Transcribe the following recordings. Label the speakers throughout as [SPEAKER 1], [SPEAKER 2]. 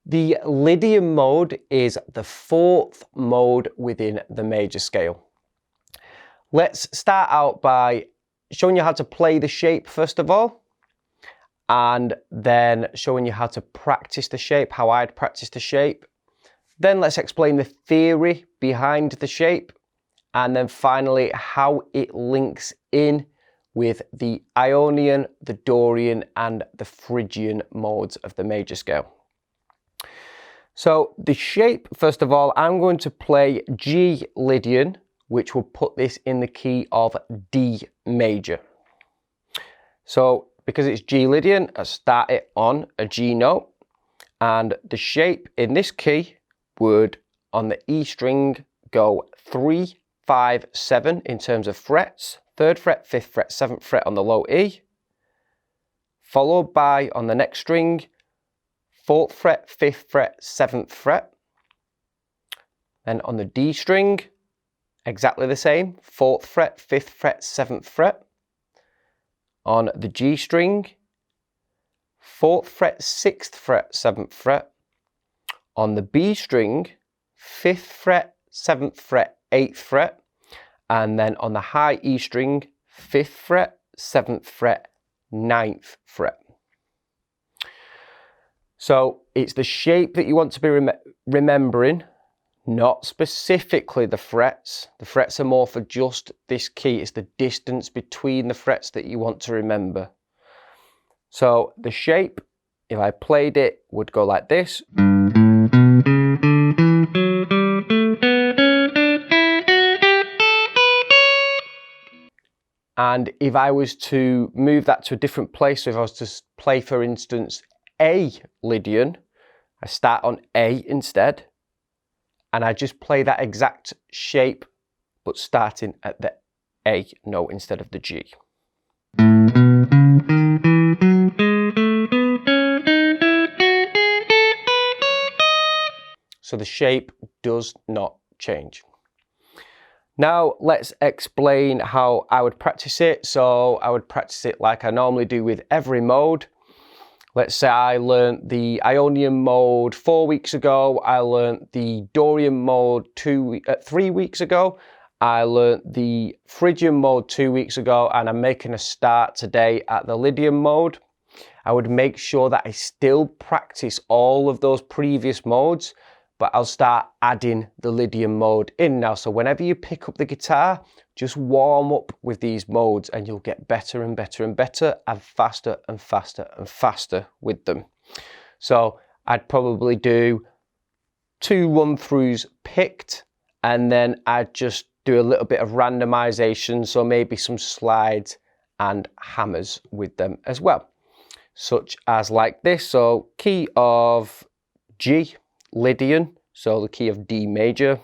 [SPEAKER 1] The Lydian mode is the fourth mode within the major scale. Let's start out by showing you how to play the shape first of all, and then showing you how to practice the shape, how I'd practice the shape. Then let's explain the theory behind the shape, and then finally how it links in with the Ionian, the Dorian and the Phrygian modes of the major scale. So the shape, first of all, I'm going to play G Lydian, which will put this in the key of D major. So because it's G Lydian, I start it on a G note, and the shape in this key would on the E string go 3, 5, 7 in terms of frets, 3rd fret, 5th fret, 7th fret on the low E, followed by on the next string 4th fret, 5th fret, 7th fret. Then on the D string, exactly the same, 4th fret, 5th fret, 7th fret. On the G string, 4th fret, 6th fret, 7th fret. On the B string, 5th fret, 7th fret, 8th fret. And then on the high E string, 5th fret, 7th fret, 9th fret. So it's the shape that you want to be remembering, not specifically the frets. The frets are more for just this key. It's the distance between the frets that you want to remember. So the shape, if I played it, would go like this. And if I was to move that to a different place, so if I was to play, for instance, A Lydian, I start on A instead, and I just play that exact shape, but starting at the A note instead of the G. So the shape does not change. Now let's explain how I would practice it. So I would practice it like I normally do with every mode. Let's say I learned the Ionian mode 4 weeks ago. I learned the Dorian mode 3 weeks ago. I learned the Phrygian mode 2 weeks ago, and I'm making a start today at the Lydian mode. I would make sure that I still practice all of those previous modes, but I'll start adding the Lydian mode in now. So whenever you pick up the guitar, just warm up with these modes and you'll get better and better and better and faster and faster and faster with them. So I'd probably do 2 run-throughs picked, and then I'd just do a little bit of randomization. So maybe some slides and hammers with them as well, such as like this. So key of G Lydian, so the key of D major.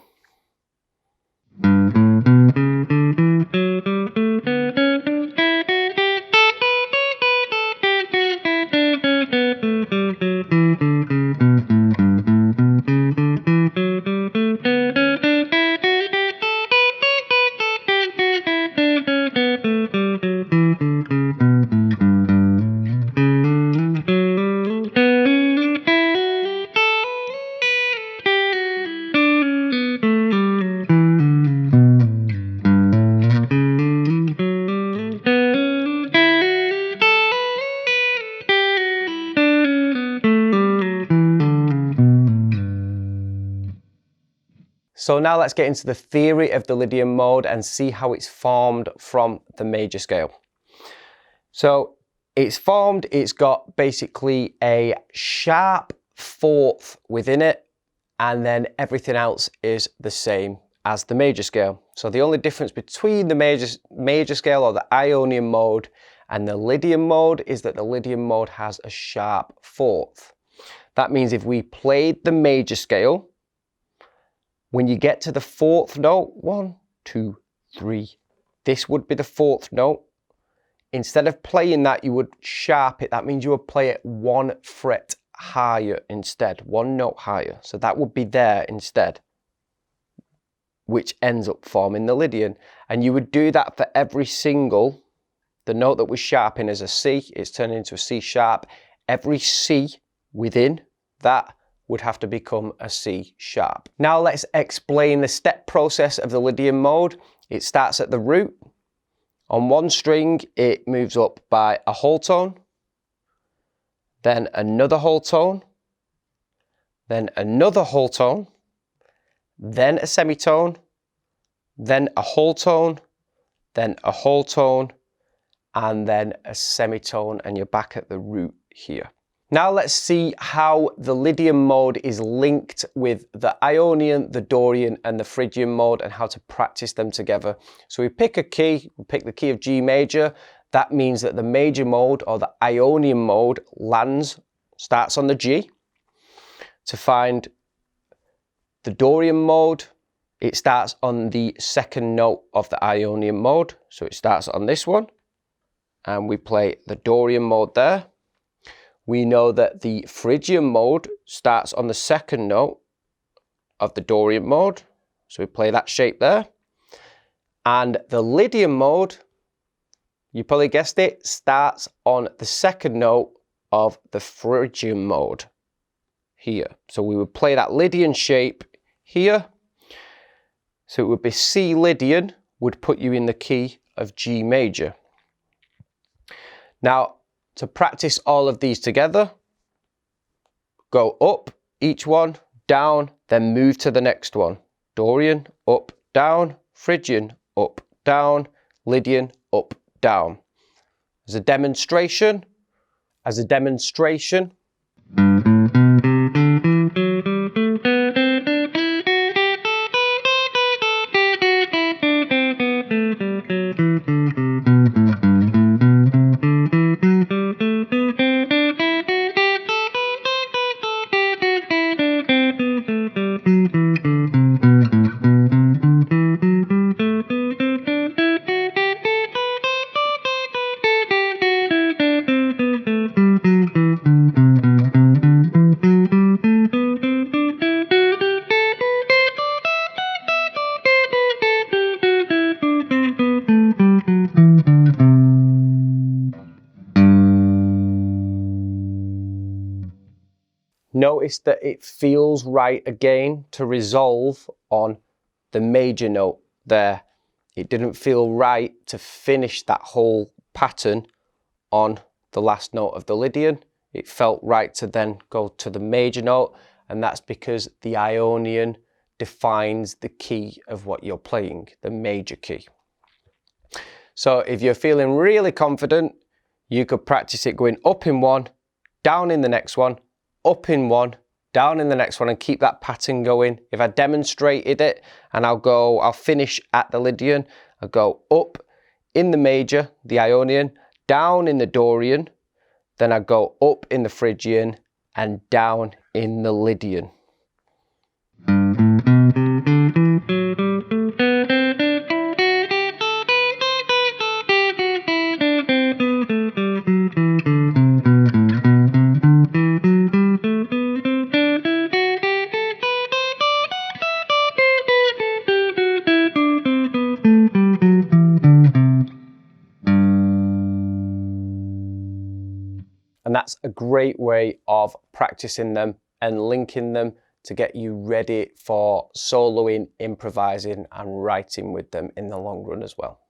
[SPEAKER 1] So now let's get into the theory of the Lydian mode and see how it's formed from the major scale. So it's formed, it's got basically a sharp fourth within it, and then everything else is the same as the major scale. So the only difference between the major scale, or the Ionian mode, and the Lydian mode is that the Lydian mode has a sharp fourth. That means if we played the major scale, when you get to the 4th note, 1, 2, 3, this would be the 4th note. Instead of playing that, you would sharp it. That means you would play it 1 fret higher instead, 1 note higher. So that would be there instead, which ends up forming the Lydian. And you would do that for every single, the note that was sharp in as a C, it's turned into a C sharp. Every C within that would have to become a C sharp. Now let's explain the step process of the Lydian mode. It starts at the root. On one string, it moves up by a whole tone, then another whole tone, then another whole tone, then a semitone, then a whole tone, then a whole tone, and then a semitone, and you're back at the root here. Now let's see how the Lydian mode is linked with the Ionian, the Dorian, and the Phrygian mode, and how to practice them together. So we pick a key, we pick the key of G major. That means that the major mode, or the Ionian mode, starts on the G. To find the Dorian mode, it starts on the second note of the Ionian mode. So it starts on this one, and we play the Dorian mode there. We know that the Phrygian mode starts on the second note of the Dorian mode. So we play that shape there. And the Lydian mode, you probably guessed it, starts on the second note of the Phrygian mode here. So we would play that Lydian shape here. So it would be C Lydian would put you in the key of G major. Now, to practice all of these together, go up each one, down, then move to the next one. Dorian, up, down, Phrygian, up, down, Lydian, up, down. As a demonstration, notice that it feels right again to resolve on the major note there. It didn't feel right to finish that whole pattern on the last note of the Lydian. It felt right to then go to the major note, and that's because the Ionian defines the key of what you're playing, the major key. So if you're feeling really confident, you could practice it going up in one, down in the next one, up in one, down in the next one, and keep that pattern going. If I demonstrated it, and I'll finish at the Lydian, I'll go up in the major, the Ionian, down in the Dorian, then I go up in the Phrygian, and down in the Lydian. And that's a great way of practicing them and linking them to get you ready for soloing, improvising, and writing with them in the long run as well.